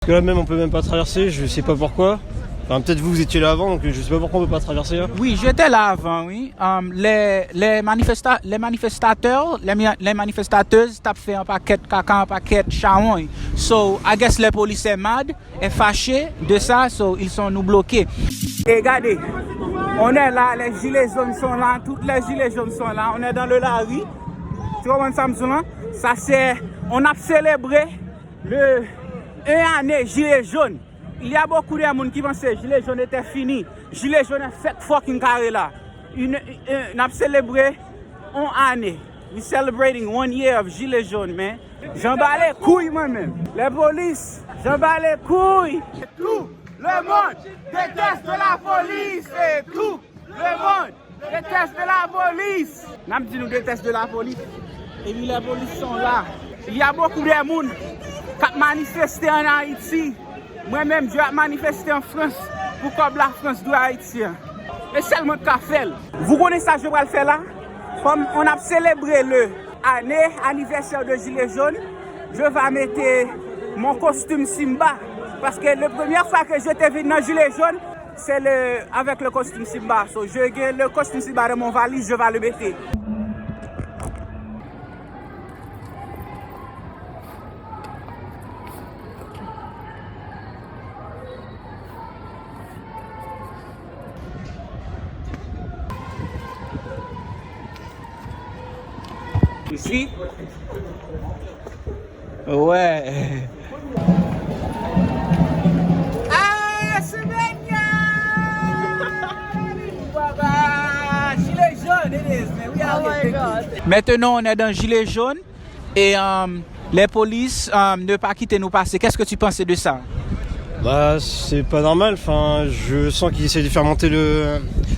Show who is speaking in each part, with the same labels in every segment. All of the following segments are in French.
Speaker 1: Parce que là même on peut même pas traverser, je sais pas pourquoi. Enfin, peut-être vous étiez là avant, donc je sais pas pourquoi on peut pas traverser là.
Speaker 2: Oui, j'étais là avant, oui. Les manifestateurs, les manifestateuses tapent fait un paquet de caca, un paquet de chaon. So, I guess les policiers mad et fâchés de ça, so ils sont nous bloqués. Et regardez, on est là, les gilets jaunes sont là, toutes les gilets jaunes sont là, on est dans le Larry. Tu vois ça, là? Ça c'est, on a célébré le 1 année gilet jaune. Il y a beaucoup de gens qui pensent que gilet jaune était fini. Gilet jaune est fait fucking carré là. On a célébré 1 année. We celebrating 1 year of gilet jaune, man. J'en bats les couilles moi-même. Les polices, j'en bats les couilles. Tout le monde déteste la police. Et tout le monde déteste la police. Nam dit nous déteste de la police. Et puis les polices sont là. Il y a beaucoup de gens qui manifestent en Haïti. Moi-même, je vais manifester en France pour que la France doit haïtien. Et seulement café. Vous connaissez ça, je vais le faire là? Comme on a célébré le anniversaire de Gilet jaune, je vais mettre mon costume Simba. Parce que la première fois que j'étais venu dans Gilet jaune, c'est avec le costume Simba. So, je gagne le costume Simba dans mon valise, je vais le mettre. Ici? Ouais. Ah, c'est génial! Gilet jaune, it is, man. We out here. Maintenant, on est dans gilet jaune et les polices ne pas quitter nous passer. Qu'est-ce que tu pensais de ça?
Speaker 1: Bah c'est pas normal, enfin je sens qu'ils essaient de faire monter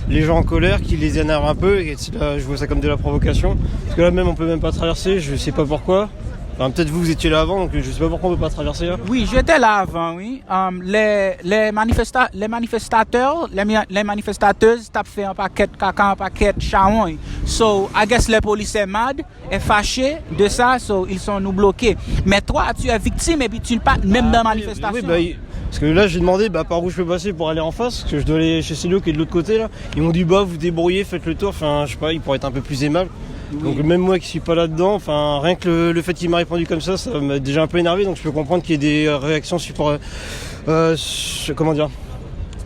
Speaker 1: les gens en colère, qu'ils les énervent un peu, et là je vois ça comme de la provocation. Parce que là même on peut même pas traverser, je sais pas pourquoi. Enfin, peut-être vous étiez là avant, donc je sais pas pourquoi on peut pas traverser là.
Speaker 2: Oui, j'étais là avant, oui. Les manifestateurs, les manifestateuses tapent fait un paquet de caca, un paquet de chaon. So, I guess les policiers mad et fâchés de ça, so ils sont nous bloqués. Mais toi, tu es victime et puis tu n'es pas même dans la manifestation.
Speaker 1: Oui, parce que là j'ai demandé par où je peux passer pour aller en face, parce que je dois aller chez Célio qui est de l'autre côté là. Ils m'ont dit vous débrouillez, faites le tour, enfin je sais pas, ils pourraient être un peu plus aimables. Oui. Donc même moi qui suis pas là-dedans, enfin rien que le fait qu'il m'a répondu comme ça m'a déjà un peu énervé, donc je peux comprendre qu'il y ait des réactions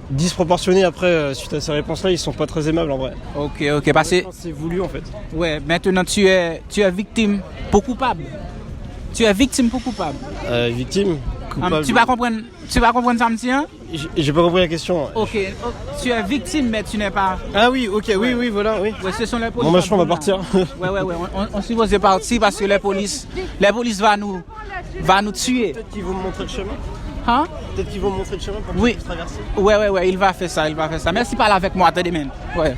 Speaker 1: disproportionnées après suite à ces réponses-là, ils sont pas très aimables en vrai.
Speaker 2: Ok, parce que
Speaker 1: c'est voulu en fait.
Speaker 2: Ouais, maintenant tu es victime pour coupable. Tu es victime pour coupable.
Speaker 1: Victime. Coupable.
Speaker 2: Tu vas comprendre ça, monsieur?
Speaker 1: J'ai pas compris la question.
Speaker 2: Ok, tu es victime, mais tu n'es pas.
Speaker 1: Ah oui, ok, oui, voilà, oui.
Speaker 2: Ouais, ce sont les polices.
Speaker 1: Bon, moi, on va partir.
Speaker 2: Ouais, on suppose partir parce que les polices va nous tuer.
Speaker 1: Peut-être qu'ils vont me montrer le chemin.
Speaker 2: Hein?
Speaker 1: Peut-être qu'ils vont me montrer le chemin pour que je puisse traverser.
Speaker 2: Ouais, il va faire ça. Merci de parler avec moi, attendez, man. Ouais.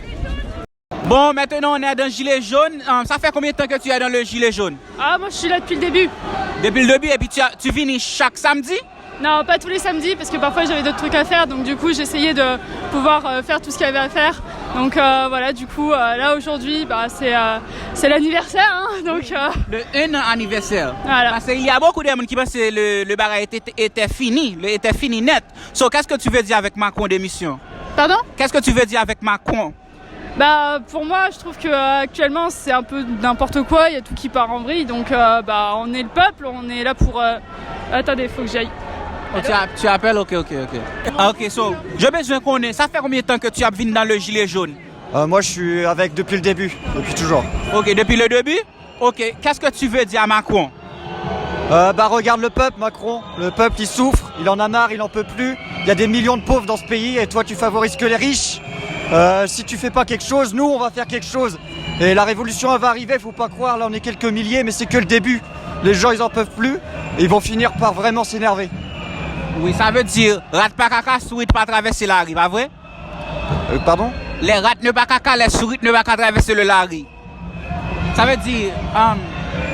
Speaker 2: Bon, maintenant on est dans le gilet jaune. Ça fait combien de temps que tu es dans le gilet jaune?
Speaker 3: Ah, moi je suis là depuis le début.
Speaker 2: Depuis le début, et puis tu finis chaque samedi?
Speaker 3: Non, pas tous les samedis, parce que parfois j'avais d'autres trucs à faire, donc du coup j'essayais de pouvoir faire tout ce qu'il y avait à faire. Donc voilà, du coup là aujourd'hui, c'est l'anniversaire, hein, donc...
Speaker 2: Le 1 an anniversaire.
Speaker 3: Voilà.
Speaker 2: Parce qu'il y a beaucoup de gens qui pensent que le bagage était fini net. So, qu'est-ce que tu veux dire avec Macron d'émission?
Speaker 3: Pardon?
Speaker 2: Qu'est-ce que tu veux dire avec Macron?
Speaker 3: Pour moi, je trouve que actuellement c'est un peu n'importe quoi, il y a tout qui part en vrille, donc on est le peuple, on est là pour... Attendez, faut que j'aille.
Speaker 2: Oh, tu appelles? Ok. Ok, so, je veux besoin qu'on ait. Ça fait combien de temps que tu as venu dans le gilet jaune?
Speaker 4: Moi, je suis avec depuis le début, depuis toujours.
Speaker 2: Ok, depuis le début? Ok, qu'est-ce que tu veux dire à Macron?
Speaker 4: Regarde le peuple, Macron. Le peuple, il souffre, il en a marre, il en peut plus. Il y a des millions de pauvres dans ce pays et toi, tu favorises que les riches. Si tu fais pas quelque chose, nous, on va faire quelque chose. Et la révolution, elle va arriver, faut pas croire. Là, on est quelques milliers, mais c'est que le début. Les gens, ils en peuvent plus et ils vont finir par vraiment s'énerver.
Speaker 2: Oui, ça veut dire rat pas caca, souris pas traverser la rue, pas vrai?
Speaker 4: Pardon?
Speaker 2: Les rats ne pas caca, les souris ne pas traverser le Larry. Ça veut dire,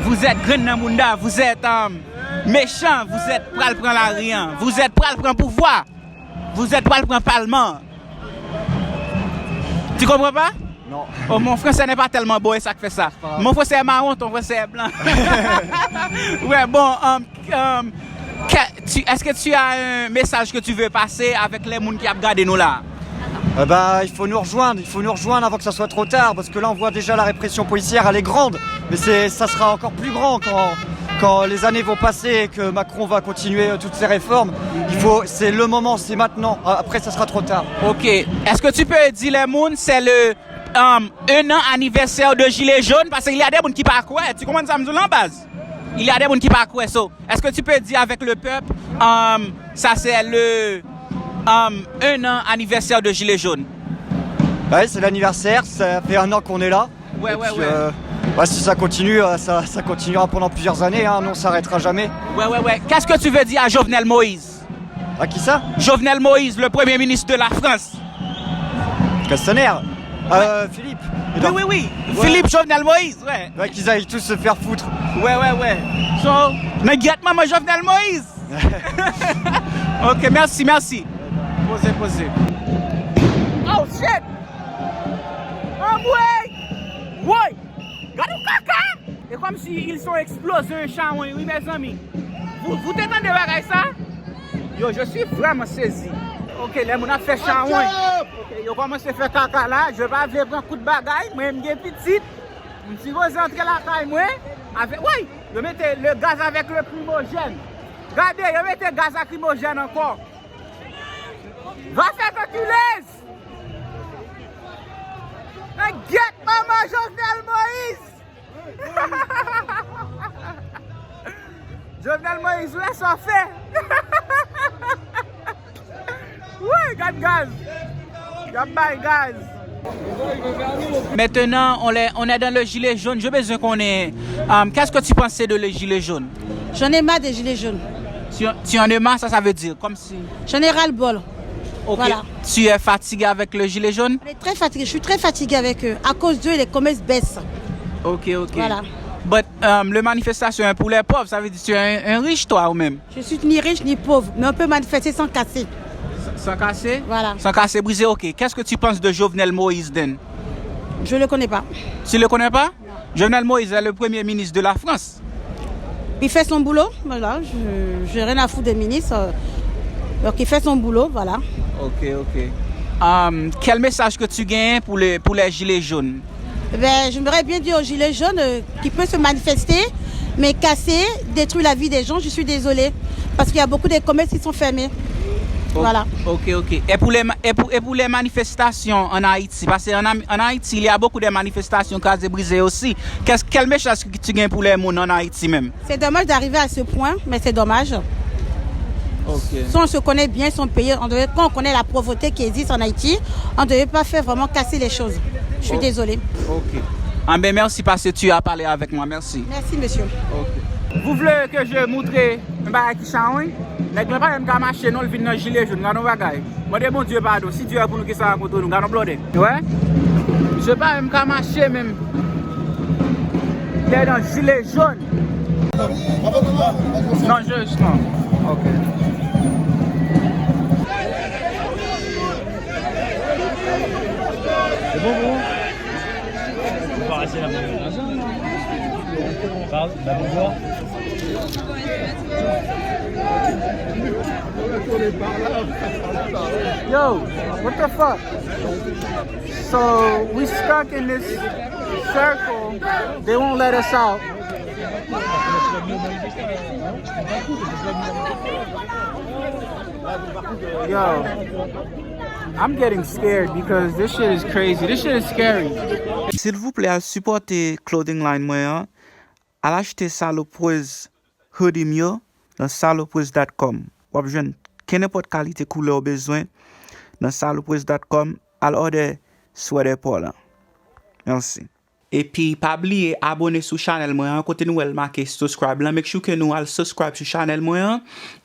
Speaker 2: vous êtes grand dans le monde, vous êtes méchant, vous êtes pral prendre la rien, vous êtes pral prendre pouvoir, vous êtes pral prendre parlement. Tu comprends pas?
Speaker 4: Non.
Speaker 2: Oh, mon français n'est pas tellement beau et ça fait ça. Mon français est marron, ton français est blanc. Ouais, bon, Est-ce que tu as un message que tu veux passer avec les gens qui ont regardé nous là?
Speaker 4: Il faut nous rejoindre avant que ça soit trop tard, parce que là on voit déjà la répression policière, elle est grande, mais ça sera encore plus grand quand les années vont passer et que Macron va continuer toutes ses réformes. C'est le moment, c'est maintenant, après ça sera trop tard.
Speaker 2: Ok, est-ce que tu peux dire les gens, c'est le 1 an anniversaire de Gilets jaunes, parce qu'il y a des gens qui pas quoi, tu comprends ça en base? Il y a des gens qui pas quoi, est-ce que tu peux dire avec le peuple, ça c'est le 1 an anniversaire de Gilets jaunes?
Speaker 4: Ouais, c'est l'anniversaire, ça fait 1 an qu'on est là.
Speaker 2: Ouais.
Speaker 4: Si ça continue, ça continuera pendant plusieurs années, hein, nous on s'arrêtera jamais.
Speaker 2: Ouais. Qu'est-ce que tu veux dire à Jovenel Moïse?
Speaker 4: À qui ça?
Speaker 2: Jovenel Moïse, le premier ministre de la France.
Speaker 4: Castaner. Philippe.
Speaker 2: Oui.
Speaker 4: Ouais.
Speaker 2: Philippe Jovenel Moïse, ouais.
Speaker 4: Ouais, qu'ils aillent tous se faire foutre.
Speaker 2: Ouais. So, n'inquiète maman Jovenel Moïse. Ok, merci. Posez. Oh shit! Ouais! Regardez caca! Et comme s'ils sont explosés un chamois, oui mes amis. Vous t'entendez avec ça? Yo, je suis vraiment saisi. Ok, les gens ont fait chamois. Ok, ils ont commencé à faire caca là. Je vais aller prendre un coup de bagaille. Moi, je suis petite. Je suis rentré la caille, moi. Oui, je mettais le gaz avec le lacrymogène. Regardez, je mettais le gaz lacrymogène encore. Va faire que tu laisses! Get maman Jovenel Moïse! Jovenel Moïse, laisse en faire! Oui, gaz! Gaz! Maintenant, on est dans le gilet jaune. Je veux besoin qu'on ait. Qu'est-ce que tu pensais de le gilet jaune?
Speaker 5: J'en ai marre des gilets jaunes.
Speaker 2: Tu en as marre, ça veut dire comme si.
Speaker 5: J'en ai ras le bol.
Speaker 2: Ok.
Speaker 5: Voilà.
Speaker 2: Tu es fatigué avec le gilet jaune?
Speaker 5: On est très fatigué. Je suis très fatiguée avec eux. À cause d'eux, les commerces baissent.
Speaker 2: Ok.
Speaker 5: Voilà.
Speaker 2: But le manifestation est pour les pauvres, ça veut dire que tu es un riche toi ou même?
Speaker 5: Je suis ni riche ni pauvre, mais on peut manifester sans casser.
Speaker 2: Sans casser?
Speaker 5: Voilà.
Speaker 2: Sans casser, briser, ok. Qu'est-ce que tu penses de Jovenel Moïse, Den?
Speaker 5: Je ne le connais pas.
Speaker 2: Tu ne le connais pas? Non. Jovenel Moïse est le premier ministre de la France.
Speaker 5: Il fait son boulot, voilà. Je n'ai rien à foutre des ministres. Donc il fait son boulot, voilà.
Speaker 2: Ok. Quel message que tu gagnes pour les gilets jaunes?
Speaker 5: J'aimerais bien dire aux gilets jaunes qu'ils peuvent se manifester, mais casser, détruire la vie des gens, je suis désolée. Parce qu'il y a beaucoup de commerces qui sont fermés. Voilà.
Speaker 2: Ok. Et pour les manifestations en Haïti, parce qu'en Haïti, il y a beaucoup de manifestations qui ont brisé aussi. Quel message que tu gagnes pour les gens en Haïti même?
Speaker 5: C'est dommage d'arriver à ce point, mais c'est dommage.
Speaker 2: Okay.
Speaker 5: Si on se connaît bien son pays, quand on connaît la pauvreté qui existe en Haïti, on ne devait pas faire vraiment casser les choses. Je suis désolée.
Speaker 2: Ok. Merci parce que tu as parlé avec moi. Merci.
Speaker 5: Merci, monsieur.
Speaker 2: Okay. Vous voulez que je montre un bagage qui change? Les gens ne peuvent pas marcher dans le vide dans le gilet jaune. Nous bagage. Moi, bon Dieu, pardon. Si Dieu est pour nous qui s'en contre nous, nous blodé. Ouais? Je ne peux pas même marcher même. Il est dans le gilet jaune. Non, juste non. Ok.
Speaker 6: C'est bon, gros? On va rester là. Bonjour.
Speaker 2: Yo, what the fuck? So we stuck in this circle. They won't let us out. Yo, I'm getting scared because this shit is crazy. This shit is scary. S'il vous plaît, supportez Clothing Line moi. À l'acheter salopreuse hoodie mio dans salopreuse.com. Ou besoin n'importe qualité couleur besoin dans salopreuse.com. À l'ordre sweater pour là. Merci. Et puis, pas oublier abonner sur channel moi, côté nous elle marqué subscribe là, make sure que nous al subscribe sur channel moi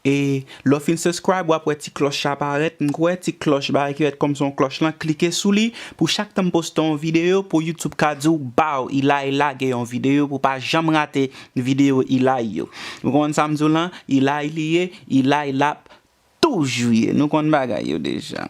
Speaker 2: et l'offre fin subscribe ou après petit cloche apparaît, m'croit petit cloche ba qui va être comme son cloche là, cliquez sur lui pour chaque temps poster une vidéo pour YouTube kadou bao, il a une vidéo pour pas jamais rater vidéo il a yo. Vous comprenez ça m'dou là, il a lié, il a toujours nous connait bagay yo déjà.